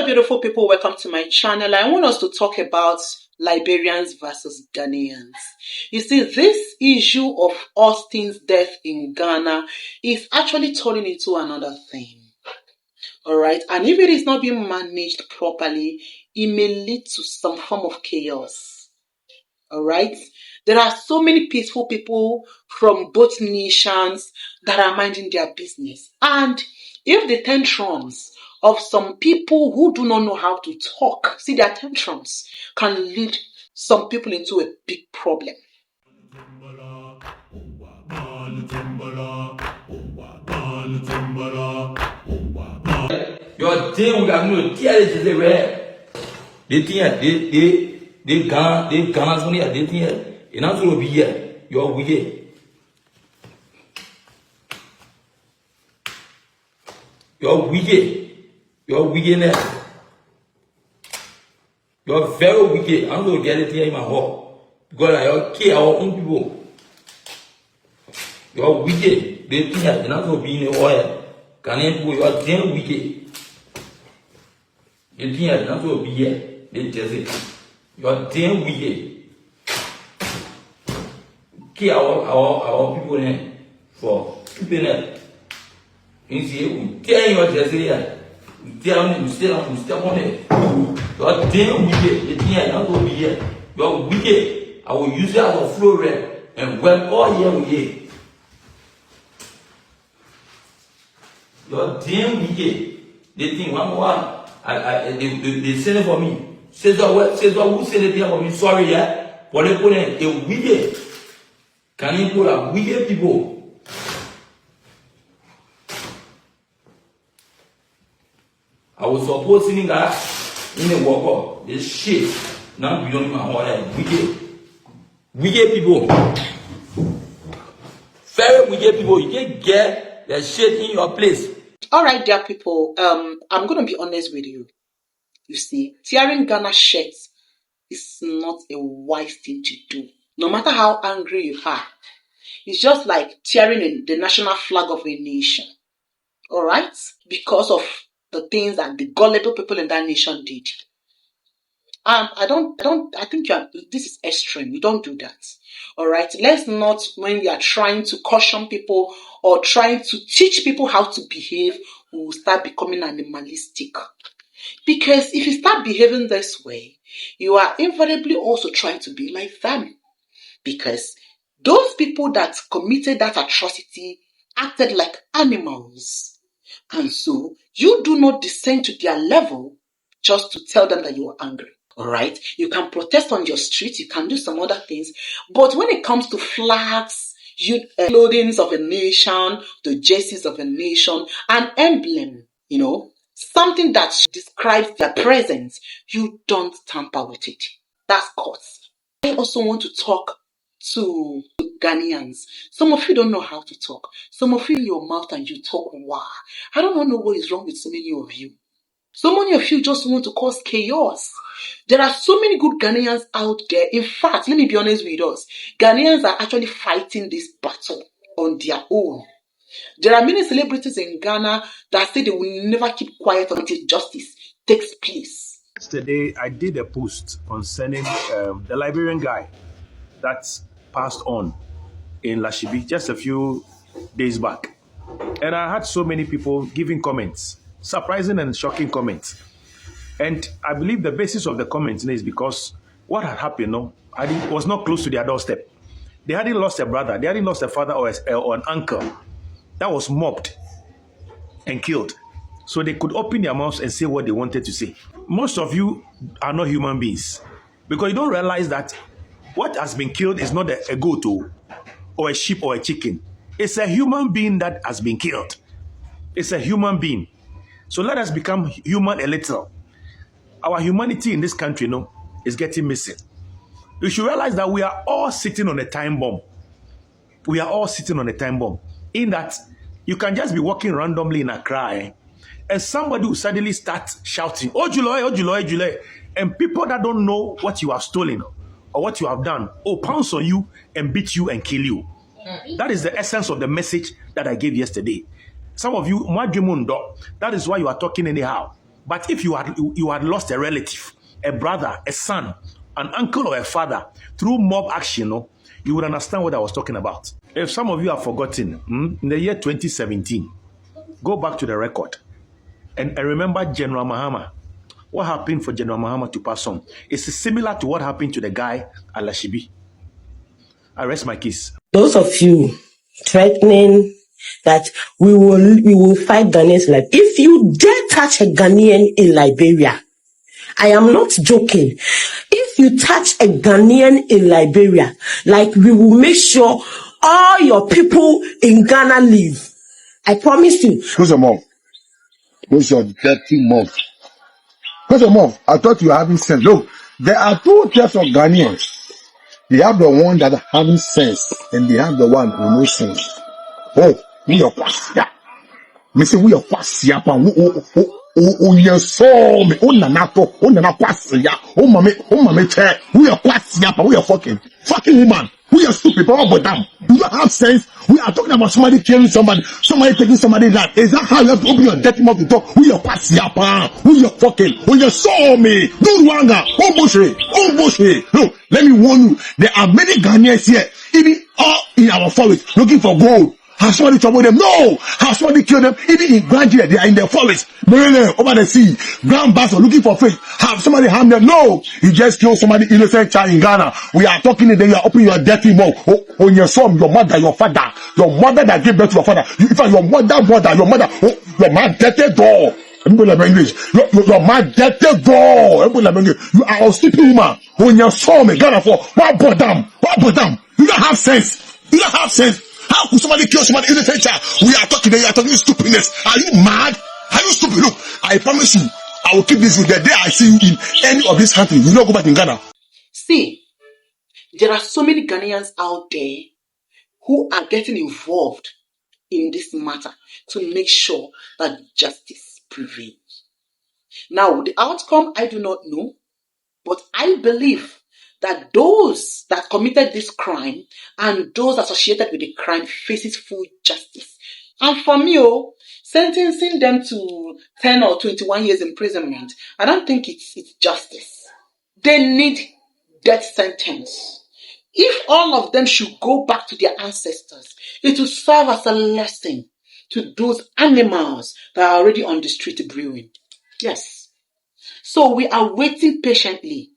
beautiful people, welcome to my channel. I want us to talk about Liberians versus Ghanaians. You see, this issue of Austin's death in Ghana is actually turning into another thing. Alright, and if it is not being managed properly, it may lead to some form of chaos. Alright, there are so many peaceful people from both nations that are minding their business. And if the tantrums of some people who do not know how to talk, see, their tantrums can lead some people into a big problem. Your team will have no tears to the rare. They Ghana's money at the tear. In answer will be here. You're wicked. You're wicked. You're wicked. You're very wicked. I'm going to get it here in my home. Because I care our own people. You're wicked. They think you're not going to be in the oil. Ghanaian people, you're damn wicked. They think you're not going to be here. They just say, you're damn wicked. Care our people here for keeping it. You see, we tell you just here. We tell them, we step on it. You're damn wicked. They think you're not going to be here. You're wicked. I will use it as a flow red and web all year with you. You're damn wicked. They think one. They send it for me. Says what who said it here for me? Sorry, yeah. But they put in a wicked. Can you put a wicked people? I was supposing that in the walk up. This shit. Now we don't even want wicked people. Very wicked people. You can't get the shit in your place. Alright, dear people, I'm going to be honest with you. You see, tearing Ghana shirts is not a wise thing to do. No matter how angry you are, it's just like tearing the national flag of a nation. Alright? Because of the things that the gullible people in that nation did. I think this is extreme. You don't do that. Alright? Let's not, when we are trying to caution people or trying to teach people how to behave, we will start becoming animalistic. Because if you start behaving this way, you are invariably also trying to be like them. Because those people that committed that atrocity acted like animals. And so, you do not descend to their level just to tell them that you are angry. Alright? You can protest on your street, you can do some other things. But when it comes to flags, clothing of a nation, the jerseys of a nation, an emblem, something that describes their presence, you don't tamper with it. That's cause. I also want to talk to Ghanaians. Some of you don't know how to talk. Some of you in your mouth and you talk wow. I don't know what is wrong with so many of you. So many of you just want to cause chaos. There are so many good Ghanaians out there. In fact, let me be honest with us. Ghanaians are actually fighting this battle on their own. There are many celebrities in Ghana that say they will never keep quiet until justice takes place. Yesterday, I did a post concerning the Liberian guy that passed on in Lashibi just a few days back. And I had so many people giving comments, surprising and shocking comments. And I believe the basis of the comments is because what had happened was not close to their doorstep. They hadn't lost a brother, they hadn't lost a father or an uncle that was mobbed and killed. So they could open their mouths and say what they wanted to say. Most of you are not human beings because you don't realize that what has been killed is not a goat or a sheep or a chicken. It's a human being that has been killed. It's a human being. So let us become human a little. Our humanity in this country, is getting missing. You should realize that we are all sitting on a time bomb. We are all sitting on a time bomb. In that, you can just be walking randomly in Accra, and somebody will suddenly start shouting, "Oh, July, oh, July, July." And people that don't know what you have stolen or what you have done, pounce on you and beat you and kill you. That is the essence of the message that I gave yesterday. Some of you, that is why you are talking anyhow. But if you had lost a relative, a brother, a son, an uncle, or a father through mob action, you would understand what I was talking about. If some of you have forgotten, in the year 2017, go back to the record and remember General Mahama. What happened for General Mahama to pass on? It's similar to what happened to the guy at Lashibi. I rest my case. Those of you threatening that we will fight Ghanaians life. If you dare touch a Ghanaian in Liberia, I am not joking. If you touch a Ghanaian in Liberia, like we will make sure all your people in Ghana live. I promise you. Close your mouth. Close your dirty mouth. Close your mouth. I thought you were having sense. Look, there are two types of Ghanaians. They have the one that are having sense, and they have the one who no sense. Oh, we are kwasia. Me say we are kwasia pa. You saw me. Nana kwasia. Mame che. We are kwasia pa. We are fucking woman. We are stupid. But damn, you don't have sense. We are talking about somebody killing somebody taking somebody's life. Is that how you have to open your dirty mouth to talk? We are kwasia pa. We are fucking. You saw me. Do Rwanga. Oh bullshit. Look, let me warn you. There are many Ghanaians here, even all in our forest, looking for gold. Have somebody trouble them? No! Have somebody kill them? Even in Nigeria, they are in the forest. Over the sea. Ground bastard looking for fish. Have somebody harm them? No! You just kill somebody innocent child in Ghana. We are talking today, you are opening your dirty mouth. On your son, your mother, your father. Your mother that gave birth to your father. In fact, your mother, your man dirty door. Everybody like English. Your man dirty door. Everybody like English. You are a stupid woman. On your son, Ghana for what bottom? You don't have sense. You don't have sense. How could somebody kill somebody innocent child? We are talking stupidness. Are you mad? Are you stupid? Look, I promise you, I will keep this with the day I see you in any of these countries. You will not go back in Ghana. See, there are so many Ghanaians out there who are getting involved in this matter to make sure that justice prevails. Now, the outcome, I do not know, but I believe that those that committed this crime and those associated with the crime faces full justice. And for me, sentencing them to 10 or 21 years imprisonment, I don't think it's justice. They need death sentence. If all of them should go back to their ancestors, it will serve as a lesson to those animals that are already on the street brewing. Yes. So we are waiting patiently.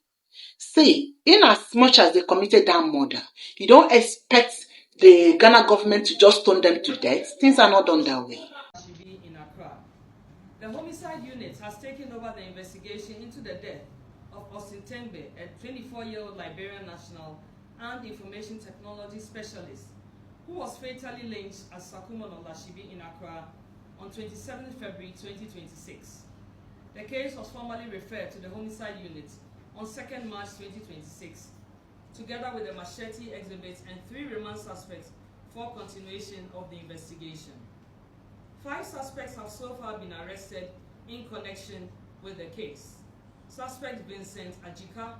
See, in as much as they committed that murder, you don't expect the Ghana government to just stone them to death. Things are not done that way. In Accra. The homicide unit has taken over the investigation into the death of Austin Tembe, a 24-year-old Liberian national and information technology specialist, who was fatally lynched at Sakumono Lashibi in Accra on 27 February 2026. The case was formally referred to the homicide unit on 2nd March 2026, together with the machete exhibits and 3 remand suspects for continuation of the investigation. 5 suspects have so far been arrested in connection with the case. Suspect Vincent Ajika,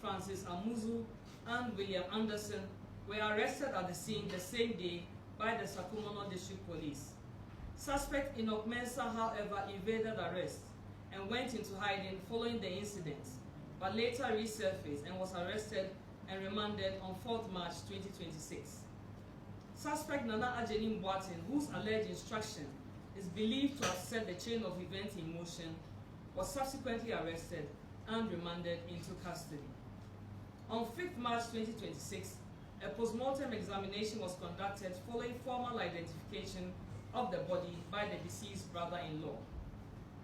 Francis Amuzu, and William Anderson were arrested at the scene the same day by the Sakumono District Police. Suspect Enoch Mensah, however, evaded arrest and went into hiding following the incident, but later resurfaced and was arrested and remanded on 4th March 2026. Suspect Nana Ajenim Boatin, whose alleged instruction is believed to have set the chain of events in motion, was subsequently arrested and remanded into custody. On 5th March 2026, a post-mortem examination was conducted following formal identification of the body by the deceased brother-in-law.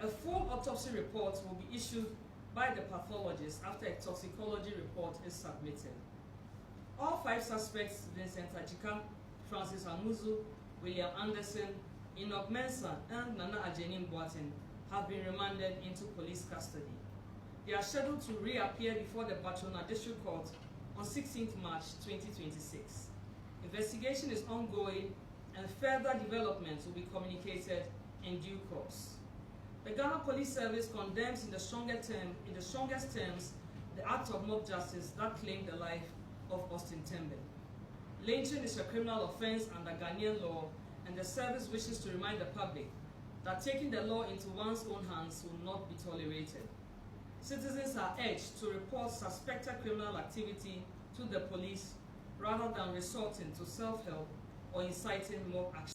A full autopsy report will be issued by the pathologist after a toxicology report is submitted. All 5 suspects, Vincent Ajika, Francis Amuzu, William Anderson, Enoch Mensah, and Nana Ajenim Boatin, have been remanded into police custody. They are scheduled to reappear before the Batrona District Court on 16th March 2026. Investigation is ongoing and further developments will be communicated in due course. The Ghana Police Service condemns in the strongest terms the act of mob justice that claimed the life of Austin Tembe. Lynching is a criminal offense under Ghanaian law, and the service wishes to remind the public that taking the law into one's own hands will not be tolerated. Citizens are urged to report suspected criminal activity to the police rather than resorting to self-help or inciting mob action.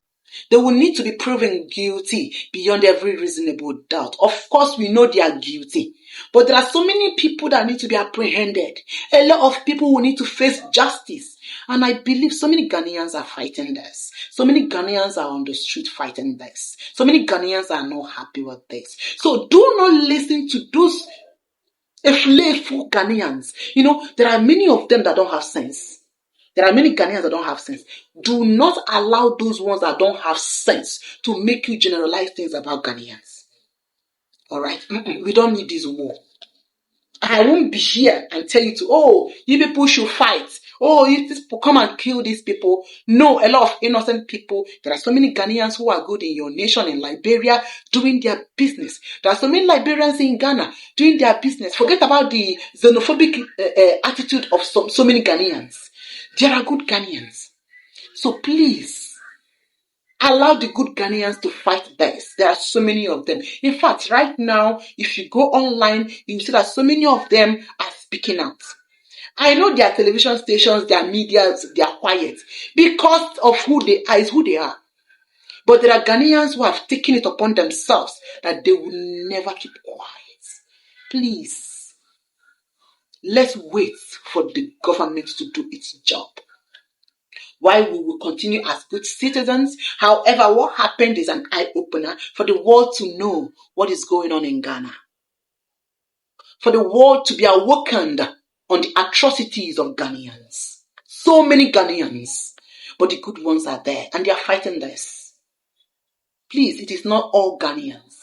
They will need to be proven guilty beyond every reasonable doubt. Of course, we know they are guilty. But there are so many people that need to be apprehended. A lot of people will need to face justice. And I believe so many Ghanaians are fighting this. So many Ghanaians are on the street fighting this. So many Ghanaians are not happy with this. So do not listen to those playful Ghanaians. You know, there are many of them that don't have sense. There are many Ghanaians that don't have sense. Do not allow those ones that don't have sense to make you generalize things about Ghanaians. Alright? We don't need this war. I won't be here and tell you you people should fight. You people come and kill these people. No, a lot of innocent people. There are so many Ghanaians who are good in your nation, in Liberia, doing their business. There are so many Liberians in Ghana doing their business. Forget about the xenophobic attitude of so many Ghanaians. There are good Ghanaians. So please, allow the good Ghanaians to fight this. There are so many of them. In fact, right now, if you go online, you see that so many of them are speaking out. I know their television stations, their media, they are quiet because of who they are, is who they are. But there are Ghanaians who have taken it upon themselves that they will never keep quiet. Please, let's wait for the government to do its job. While we will continue as good citizens, however, what happened is an eye-opener for the world to know what is going on in Ghana. For the world to be awakened on the atrocities of Ghanaians. So many Ghanaians, but the good ones are there and they are fighting this. Please, it is not all Ghanaians.